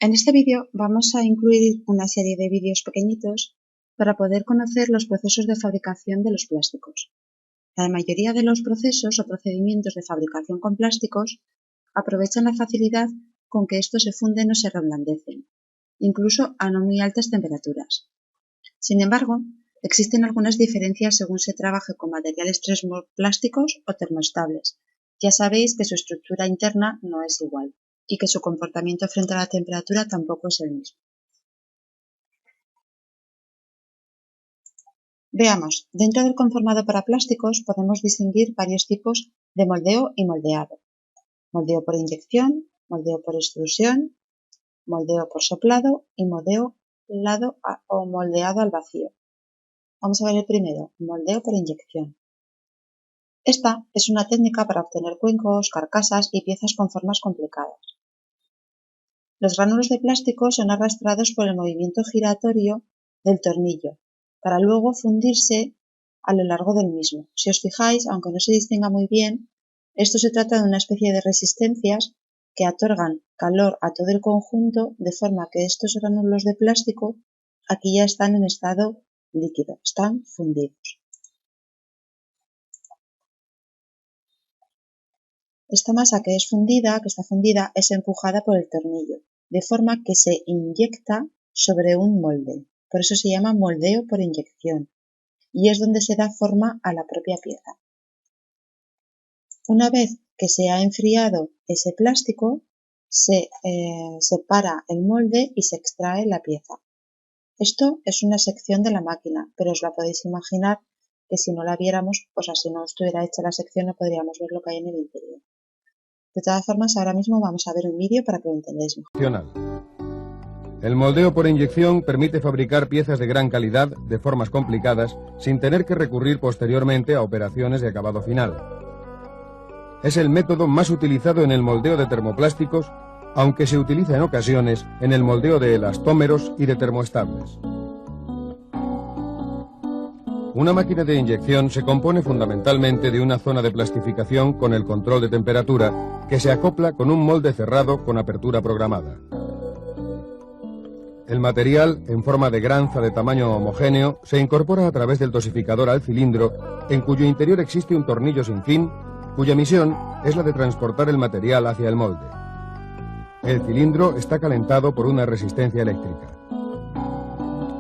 En este vídeo vamos a incluir una serie de vídeos pequeñitos para poder conocer los procesos de fabricación de los plásticos. La mayoría de los procesos o procedimientos de fabricación con plásticos aprovechan la facilidad con que estos se funden o se reblandecen, incluso a no muy altas temperaturas. Sin embargo, existen algunas diferencias según se trabaje con materiales termoplásticos o termoestables. Ya sabéis que su estructura interna no es igual y que su comportamiento frente a la temperatura tampoco es el mismo. Veamos, dentro del conformado para plásticos podemos distinguir varios tipos de moldeo y moldeado. Moldeo por inyección, moldeo por extrusión, moldeo por soplado y moldeado al vacío. Vamos a ver el primero, moldeo por inyección. Esta es una técnica para obtener cuencos, carcasas y piezas con formas complicadas. Los gránulos de plástico son arrastrados por el movimiento giratorio del tornillo, para luego fundirse a lo largo del mismo. Si os fijáis, aunque no se distinga muy bien, esto se trata de una especie de resistencias que otorgan calor a todo el conjunto, de forma que estos gránulos de plástico aquí ya están en estado líquido, están fundidos. Esta masa que está fundida, es empujada por el tornillo, de forma que se inyecta sobre un molde. Por eso se llama moldeo por inyección, y es donde se da forma a la propia pieza. Una vez que se ha enfriado ese plástico, se separa el molde y se extrae la pieza. Esto es una sección de la máquina, pero os la podéis imaginar que si no la viéramos, si no estuviera hecha la sección, no podríamos ver lo que hay en el interior. De todas formas, ahora mismo vamos a ver un vídeo para que lo entendáis mejor. El moldeo por inyección permite fabricar piezas de gran calidad, de formas complicadas, sin tener que recurrir posteriormente a operaciones de acabado final. Es el método más utilizado en el moldeo de termoplásticos, aunque se utiliza en ocasiones en el moldeo de elastómeros y de termoestables. Una máquina de inyección se compone fundamentalmente de una zona de plastificación con el control de temperatura que se acopla con un molde cerrado con apertura programada. El material, en forma de granza de tamaño homogéneo, se incorpora a través del dosificador al cilindro, en cuyo interior existe un tornillo sin fin, cuya misión es la de transportar el material hacia el molde. El cilindro está calentado por una resistencia eléctrica.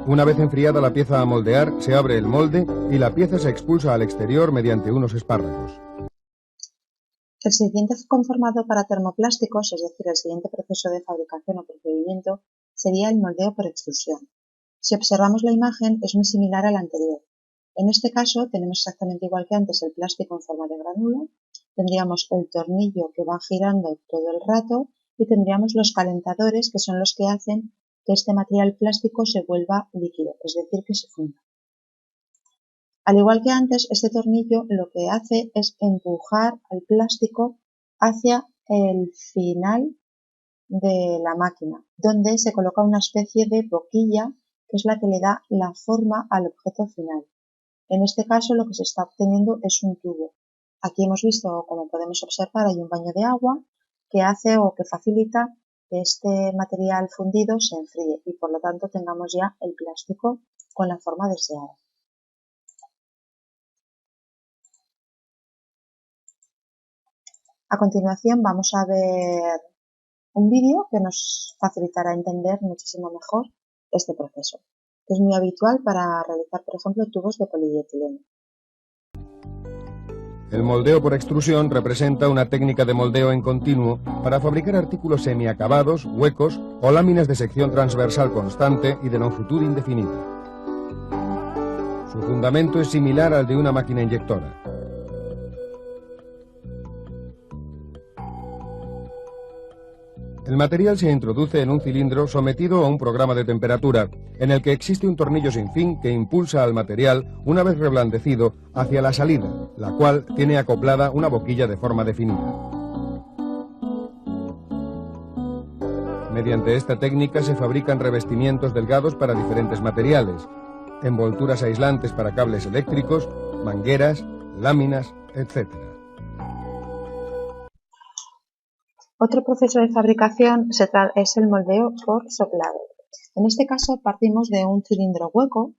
Una vez enfriada la pieza a moldear, se abre el molde y la pieza se expulsa al exterior mediante unos espárragos. El siguiente conformado para termoplásticos, es decir, el siguiente proceso de fabricación o procedimiento, sería el moldeo por extrusión. Si observamos la imagen, es muy similar al anterior. En este caso, tenemos exactamente igual que antes el plástico en forma de granulo, tendríamos el tornillo que va girando todo el rato y tendríamos los calentadores, que son los que hacen que este material plástico se vuelva líquido, es decir, que se funda. Al igual que antes, este tornillo lo que hace es empujar al plástico hacia el final de la máquina, donde se coloca una especie de boquilla que es la que le da la forma al objeto final. En este caso lo que se está obteniendo es un tubo. Aquí hemos visto, como podemos observar, hay un baño de agua que hace o que facilita que este material fundido se enfríe y por lo tanto tengamos ya el plástico con la forma deseada. A continuación vamos a ver un vídeo que nos facilitará entender muchísimo mejor este proceso, que es muy habitual para realizar, por ejemplo, tubos de polietileno. El moldeo por extrusión representa una técnica de moldeo en continuo para fabricar artículos semiacabados, huecos o láminas de sección transversal constante y de longitud indefinida. Su fundamento es similar al de una máquina inyectora. El material se introduce en un cilindro sometido a un programa de temperatura, en el que existe un tornillo sin fin que impulsa al material, una vez reblandecido, hacia la salida, la cual tiene acoplada una boquilla de forma definida. Mediante esta técnica se fabrican revestimientos delgados para diferentes materiales, envolturas aislantes para cables eléctricos, mangueras, láminas, etc. Otro proceso de fabricación es el moldeo por soplado. En este caso partimos de un cilindro hueco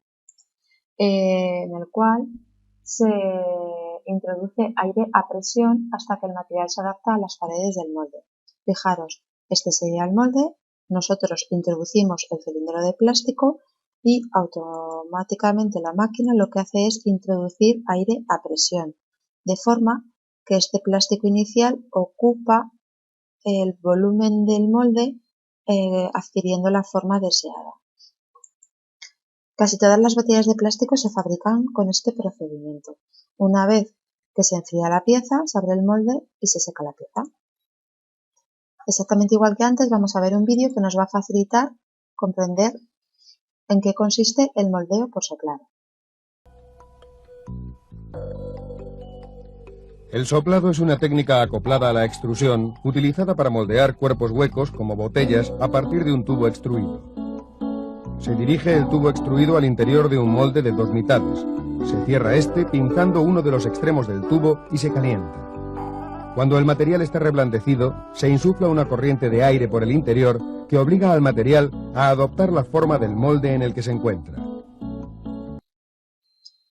en el cual se introduce aire a presión hasta que el material se adapta a las paredes del molde. Fijaros, este sería el molde, nosotros introducimos el cilindro de plástico y automáticamente la máquina lo que hace es introducir aire a presión, de forma que este plástico inicial ocupa el volumen del molde adquiriendo la forma deseada. Casi todas las botellas de plástico se fabrican con este procedimiento. Una vez que se enfría la pieza, se abre el molde y se seca la pieza. Exactamente igual que antes, vamos a ver un vídeo que nos va a facilitar comprender en qué consiste el moldeo por soplado. El soplado es una técnica acoplada a la extrusión, utilizada para moldear cuerpos huecos como botellas a partir de un tubo extruido. Se dirige el tubo extruido al interior de un molde de 2 mitades. Se cierra este pinzando uno de los extremos del tubo y se calienta. Cuando el material está reblandecido, se insufla una corriente de aire por el interior que obliga al material a adoptar la forma del molde en el que se encuentra.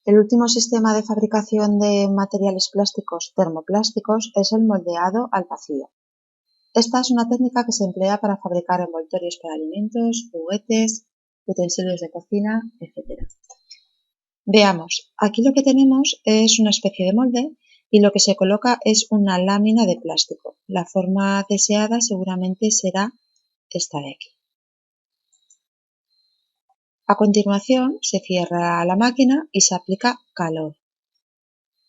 El último sistema de fabricación de materiales plásticos termoplásticos es el moldeado al vacío. Esta es una técnica que se emplea para fabricar envoltorios para alimentos, juguetes, utensilios de cocina, etc. Veamos, aquí lo que tenemos es una especie de molde y lo que se coloca es una lámina de plástico. La forma deseada seguramente será esta de aquí. A continuación se cierra la máquina y se aplica calor.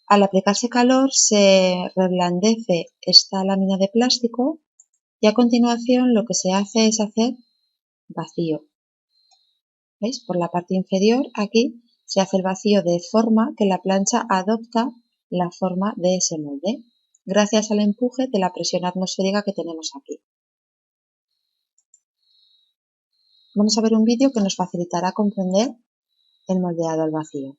Al aplicarse calor se reblandece esta lámina de plástico y a continuación lo que se hace es hacer vacío. ¿Veis? Por la parte inferior aquí se hace el vacío de forma que la plancha adopta la forma de ese molde, gracias al empuje de la presión atmosférica que tenemos aquí. Vamos a ver un vídeo que nos facilitará comprender el moldeado al vacío.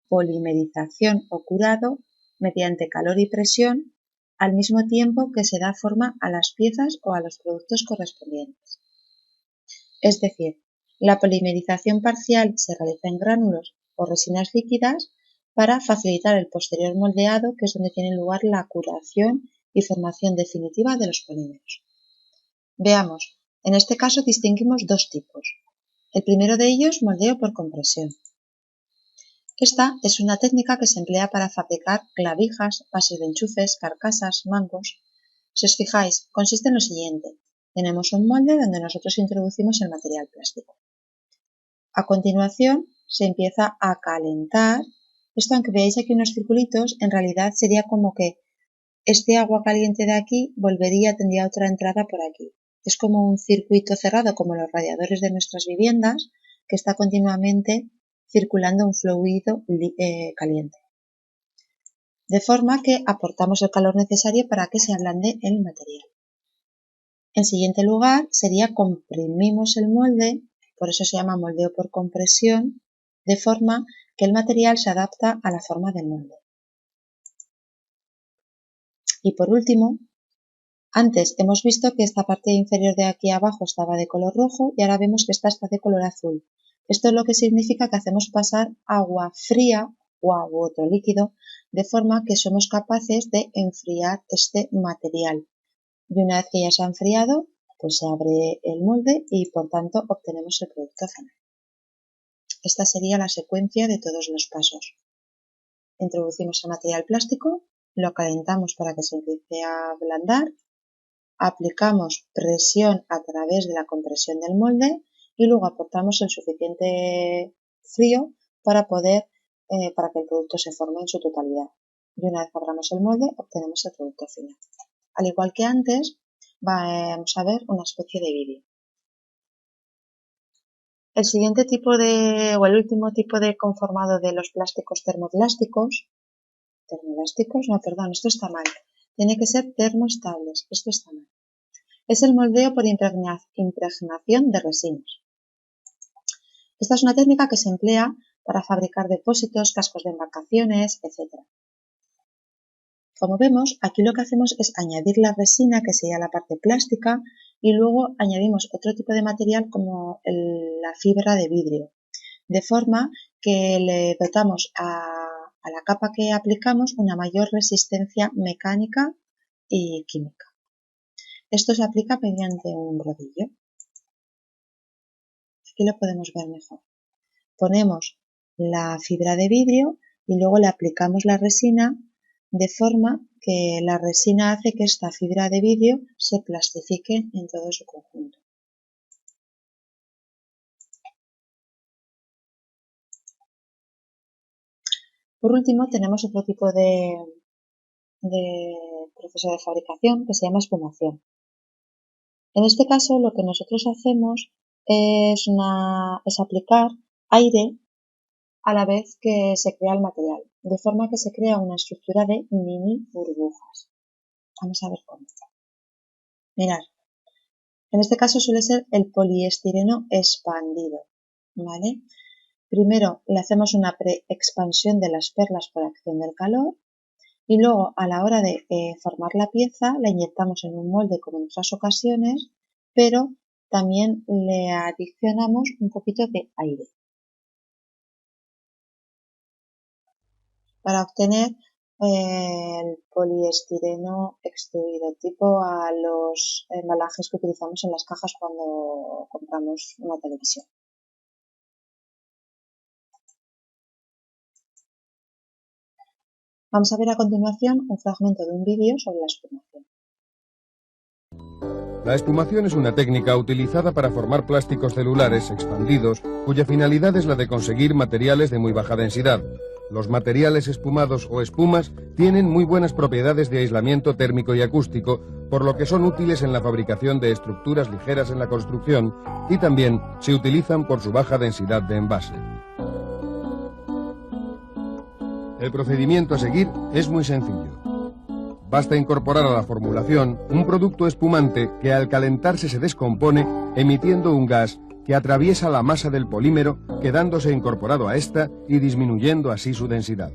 Polimerización o curado mediante calor y presión al mismo tiempo que se da forma a las piezas o a los productos correspondientes. Es decir, la polimerización parcial se realiza en gránulos o resinas líquidas para facilitar el posterior moldeado, que es donde tiene lugar la curación y formación definitiva de los polímeros. Veamos, en este caso distinguimos dos tipos. El primero de ellos, moldeo por compresión. Esta es una técnica que se emplea para fabricar clavijas, bases de enchufes, carcasas, mangos. Si os fijáis, consiste en lo siguiente. Tenemos un molde donde nosotros introducimos el material plástico. A continuación se empieza a calentar. Esto, aunque veáis aquí unos circulitos, en realidad sería como que este agua caliente de aquí tendría otra entrada por aquí. Es como un circuito cerrado, como los radiadores de nuestras viviendas, que está continuamente circulando un fluido caliente. De forma que aportamos el calor necesario para que se ablande el material. En siguiente lugar sería comprimimos el molde, por eso se llama moldeo por compresión, de forma que el material se adapta a la forma del molde. Y por último, antes hemos visto que esta parte inferior de aquí abajo estaba de color rojo y ahora vemos que esta está de color azul. Esto es lo que significa que hacemos pasar agua fría o agua otro líquido de forma que somos capaces de enfriar este material. Y una vez que ya se ha enfriado, pues se abre el molde y por tanto obtenemos el producto final. Esta sería la secuencia de todos los pasos. Introducimos el material plástico, lo calentamos para que se empiece a ablandar, aplicamos presión a través de la compresión del molde y luego aportamos el suficiente frío para que el producto se forme en su totalidad. Y una vez que abramos el molde, obtenemos el producto final. Al igual que antes, vamos a ver una especie de vídeo. El siguiente tipo el último tipo de conformado de los plásticos termoplásticos, esto está mal, tiene que ser termoestables, esto está mal. Es el moldeo por impregnación de resinas. Esta es una técnica que se emplea para fabricar depósitos, cascos de embarcaciones, etc. Como vemos, aquí lo que hacemos es añadir la resina, que sería la parte plástica, y luego añadimos otro tipo de material como la fibra de vidrio, de forma que le dotamos a la capa que aplicamos una mayor resistencia mecánica y química. Esto se aplica mediante un rodillo. Aquí lo podemos ver mejor. Ponemos la fibra de vidrio y luego le aplicamos la resina de forma que la resina hace que esta fibra de vidrio se plastifique en todo su conjunto. Por último, tenemos otro tipo de proceso de fabricación que se llama espumación. En este caso, lo que nosotros hacemos es aplicar aire a la vez que se crea el material, de forma que se crea una estructura de mini burbujas. Vamos a ver cómo. Mirad, en este caso suele ser el poliestireno expandido, ¿vale? Primero le hacemos una preexpansión de las perlas por acción del calor y luego a la hora de formar la pieza la inyectamos en un molde como en otras ocasiones, pero también le adicionamos un poquito de aire para obtener el poliestireno extruido, tipo a los embalajes que utilizamos en las cajas cuando compramos una televisión. Vamos a ver a continuación un fragmento de un vídeo sobre la espumación. La espumación es una técnica utilizada para formar plásticos celulares expandidos, cuya finalidad es la de conseguir materiales de muy baja densidad. Los materiales espumados o espumas tienen muy buenas propiedades de aislamiento térmico y acústico, por lo que son útiles en la fabricación de estructuras ligeras en la construcción y también se utilizan por su baja densidad de envase. El procedimiento a seguir es muy sencillo. Basta incorporar a la formulación un producto espumante que al calentarse se descompone emitiendo un gas que atraviesa la masa del polímero, quedándose incorporado a esta y disminuyendo así su densidad.